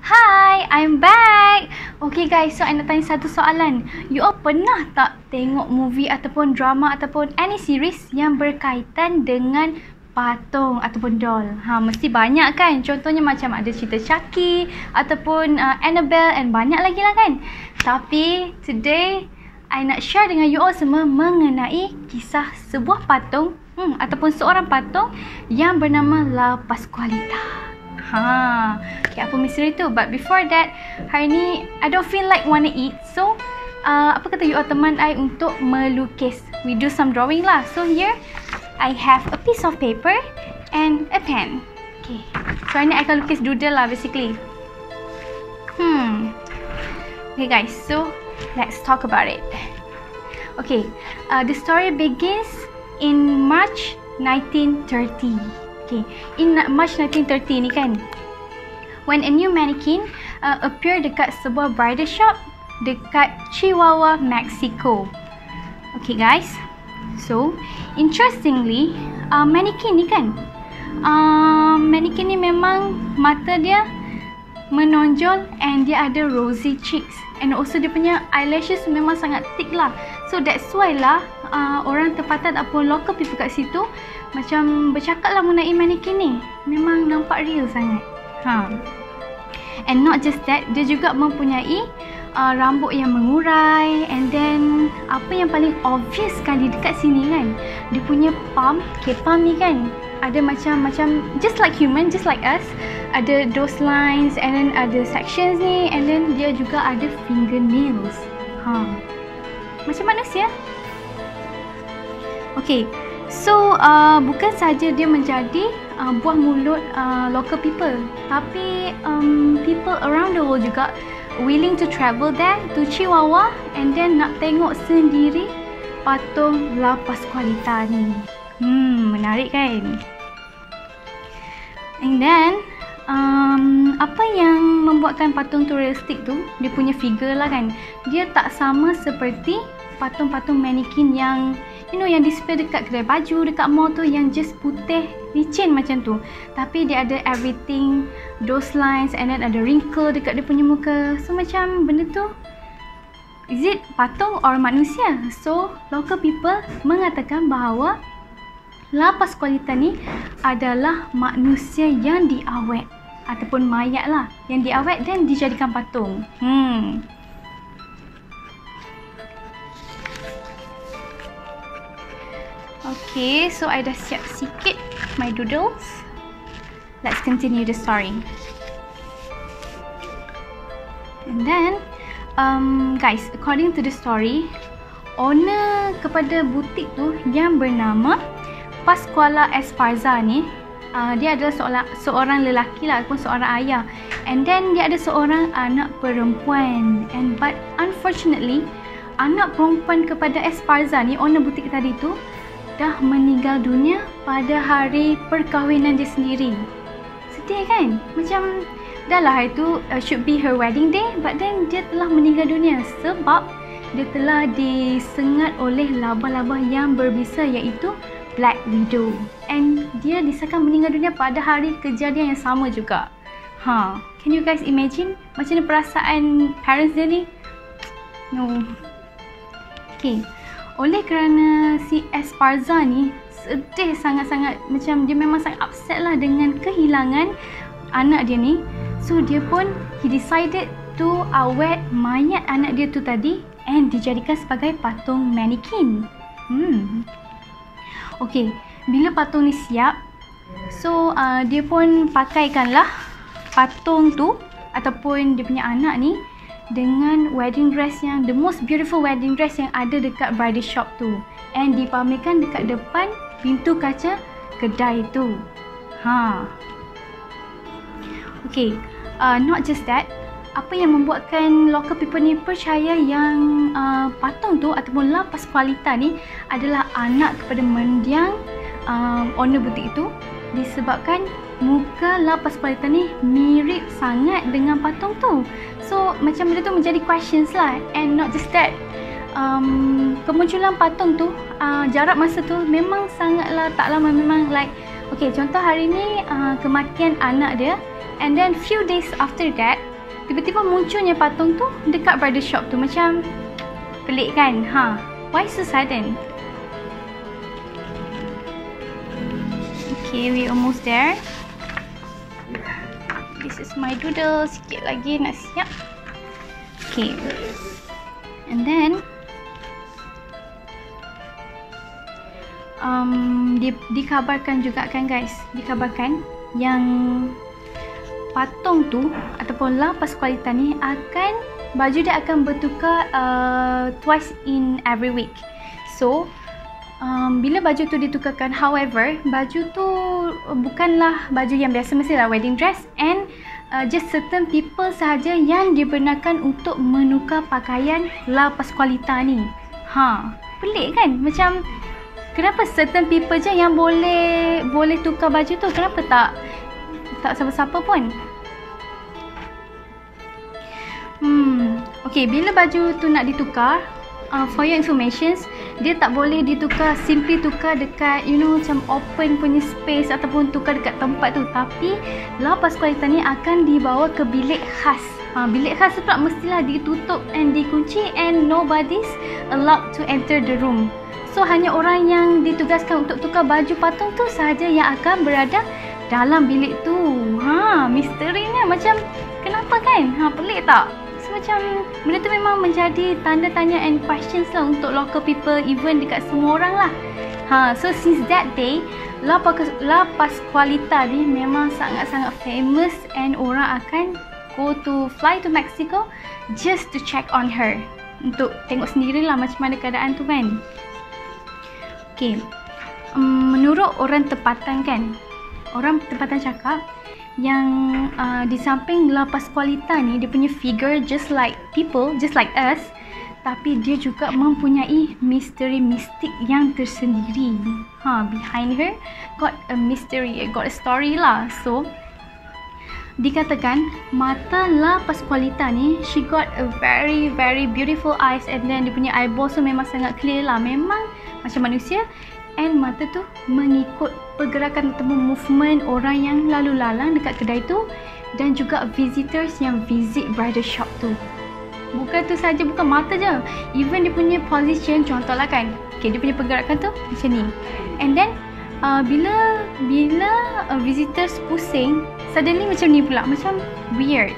Hi, I'm back. Okay guys, so I nak tanya satu soalan. You all pernah tak tengok movie ataupun drama ataupun any series yang berkaitan dengan patung ataupun doll? Mesti banyak kan? Contohnya macam ada cerita Chucky ataupun Annabelle and banyak lagi lah kan? Tapi today I nak share dengan you all semua mengenai kisah sebuah patung ataupun seorang patung yang bernama La Pascualita. Okay, apa misteri tu? But before that, hari ni I don't feel like wanna eat. So, apa kata you all teman I untuk melukis? We do some drawing lah. So here, I have a piece of paper and a pen. Okay, so hari ni I akan lukis doodle lah basically. Okay guys, so let's talk about it. Okay, the story begins in March 1930. Okay, in March 1930 ni kan, when a new mannequin appear dekat sebuah bridal shop dekat Chihuahua, Mexico. Okay guys, so interestingly, mannequin ni kan, mannequin ni memang mata dia menonjol and dia ada rosy cheeks and also dia punya eyelashes memang sangat thick lah. So that's why lah orang tempatan ataupun local people kat situ macam bercakap lah mengenai mannequin ni. Memang nampak real sangat. And not just that, dia juga mempunyai rambut yang mengurai. And then apa yang paling obvious sekali dekat sini kan, dia punya palm, palm ni kan ada macam just like human, just like us, ada those lines and then ada sections ni, and then dia juga ada fingernails. Macam manusia. Okay, so bukan saja dia menjadi buah mulut local people, tapi people around the world juga willing to travel there to Chihuahua and then nak tengok sendiri patung La Pascualita ni. Menarik kan? And then apa yang membuatkan patung tu realistik tu, dia punya figure lah kan. Dia tak sama seperti patung-patung mannequin yang yang display dekat kedai baju, dekat mall tu, yang just putih licin macam tu. Tapi dia ada everything, those lines and then ada wrinkle dekat dia punya muka. So macam benda tu, is it patung or manusia? So local people mengatakan bahawa La Pascualita ni adalah manusia yang diawet ataupun mayat lah, yang diawet dan dijadikan patung. Okay, so I dah siap sikit my doodles. Let's continue the story. And then, guys, according to the story, owner kepada butik tu yang bernama Pascuala Esparza ni, dia adalah seorang lelaki lah ataupun seorang ayah. And then dia ada seorang anak perempuan. And but unfortunately, anak perempuan kepada Esparza ni, owner butik tadi tu, dah meninggal dunia pada hari perkahwinan dia sendiri. Sedih kan? Macam dah lah hari tu should be her wedding day, but then dia telah meninggal dunia sebab dia telah disengat oleh laba-laba yang berbisa, iaitu Black Widow. And dia disahkan meninggal dunia pada hari kejadian yang sama juga. Can you guys imagine macam mana perasaan parents dia ni? No. Okay, oleh kerana si Esparza ni sedih sangat-sangat, macam dia memang sangat upset lah dengan kehilangan anak dia ni. So dia pun, he decided to awet mayat anak dia tu tadi and dijadikan sebagai patung mannequin. Okay, bila patung ni siap, so dia pun pakaikanlah patung tu ataupun dia punya anak ni dengan wedding dress yang the most beautiful wedding dress yang ada dekat bridal shop tu, and dipamerkan dekat depan pintu kaca kedai tu. Okay, not just that, apa yang membuatkan local people ni percaya yang patung tu ataupun La Pascualita ni adalah anak kepada mendiang owner butik itu, disebabkan muka La Pascualita ni mirip sangat dengan patung tu. So macam benda tu menjadi questions lah. And not just that, kemunculan patung tu, jarak masa tu memang sangatlah tak lama. Memang like, okay, contoh hari ni kematian anak dia, and then few days after that tiba-tiba munculnya patung tu dekat bridal shop tu. Macam pelik kan? Why so sudden? Okay, we almost there. This is my doodle. Sikit lagi nak siap. Okay. And then dikabarkan juga kan guys, dikabarkan yang patung tu ataupun La Pascualita ni baju dia akan bertukar twice in every week. So bila baju tu ditukarkan, however, baju tu bukanlah baju yang biasa, mestilah wedding dress, and just certain people sahaja yang dibenarkan untuk menukar pakaian La Pascualita ni. Pelik kan? Macam kenapa certain people je yang boleh tukar baju tu? Kenapa tak siapa-siapa pun? Okay, bila baju tu nak ditukar, for your information, dia tak boleh ditukar, simply tukar dekat macam open punya space ataupun tukar dekat tempat tu. Tapi La Pascualita ni akan dibawa ke bilik khas. Bilik khas tu pula mestilah ditutup and dikunci, and nobody's allowed to enter the room. So hanya orang yang ditugaskan untuk tukar baju patung tu sahaja yang akan berada dalam bilik tu. Misterinya macam kenapa kan? Pelik tak? So macam benda tu memang menjadi tanda tanya and questions lah untuk local people, even dekat semua orang lah. So since that day, La Pascualita ni memang sangat-sangat famous, and orang akan fly to Mexico just to check on her, untuk tengok sendirilah macam mana keadaan tu kan. Okay, menurut orang tempatan kan, orang tempatan cakap yang di samping La Pascualita ni, dia punya figure just like people, just like us, tapi dia juga mempunyai misteri mistik yang tersendiri. Behind her got a mystery, got a story lah. So dikatakan mata La Pascualita ni, she got a very very beautiful eyes, and then dia punya eyeballs tu memang sangat clear lah, memang macam manusia, and mata tu mengikut pergerakan atau movement orang yang lalu lalang dekat kedai tu, dan juga visitors yang visit bridal shop tu. Bukan tu saja, bukan mata je, even dia punya position, contohlah kan, okay, dia punya pergerakan tu macam ni, and then bila visitors pusing, suddenly macam ni pula, macam weird.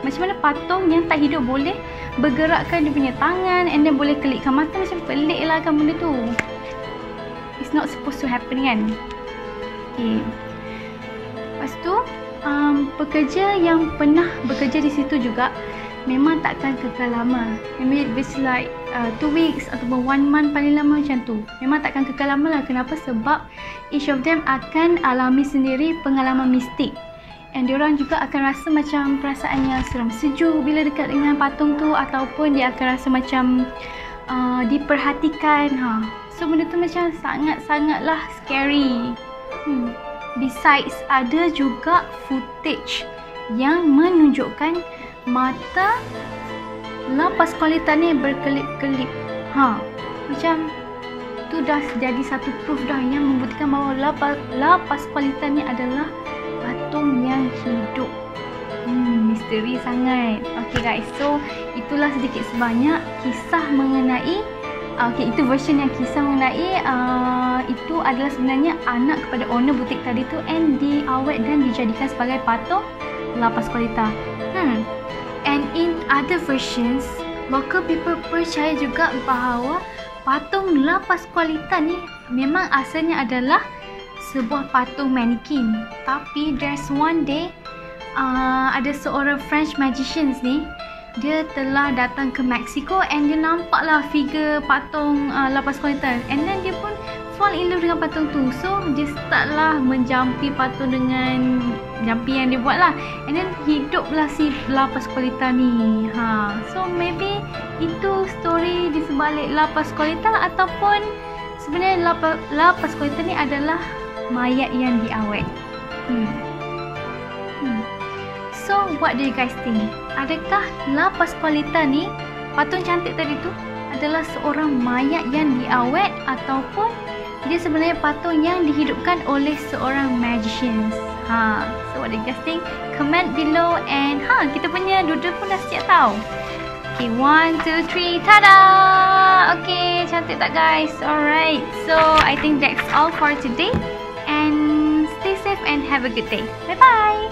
Macam mana patung yang tak hidup boleh bergerakkan dia punya tangan, and then boleh kelipkan mata? Macam pelik lah kan benda tu. It's not supposed to happen kan. Okay. Lepas tu pekerja yang pernah bekerja di situ juga memang takkan kekal lama. Maybe it's like 2 weeks ataupun 1 month paling lama macam tu. Memang takkan kekal lama lah. Kenapa? Sebab each of them akan alami sendiri pengalaman mistik, and diorang juga akan rasa macam perasaan yang seram sejuk bila dekat dengan patung tu, ataupun dia akan rasa macam diperhatikan. So benda tu macam sangat-sangatlah scary. Besides, ada juga footage yang menunjukkan mata La Pascualita ni berkelip-kelip. Macam tu dah jadi satu proof dah yang membuktikan bahawa La Pascualita ni adalah patung yang hidup. Misteri sangat. Okay guys, so itulah sedikit sebanyak kisah mengenai itu version yang kisah mengenai itu adalah sebenarnya anak kepada owner butik tadi tu, and diawet dan dijadikan sebagai patung La Pascualita. And in other versions, local people percaya juga bahawa patung La Pascualita ni memang asalnya adalah sebuah patung mannequin. Tapi there's one day ada seorang French magicians ni, dia telah datang ke Mexico, and dia nampaklah figure patung La Pascualita, and then dia pun fall in love dengan patung tu. So dia startlah menjampi patung dengan jampi yang dia buat lah, and then hiduplah si La Pascualita ni. So maybe itu story di sebalik La Pascualita, ataupun sebenarnya La Pascualita ni adalah mayat yang diawet. So what do you guys think? Adakah La Pascualita ni, patung cantik tadi tu, adalah seorang mayat yang diawet, ataupun dia sebenarnya patung yang dihidupkan oleh seorang magician? So what do you guys think? Comment below, and kita punya sebenarnya Dudul pun dah siap tau. Okay, 1, 2, 3, tada! Okay, cantik tak guys? Alright, so I think that's all for today. And stay safe and have a good day. Bye-bye!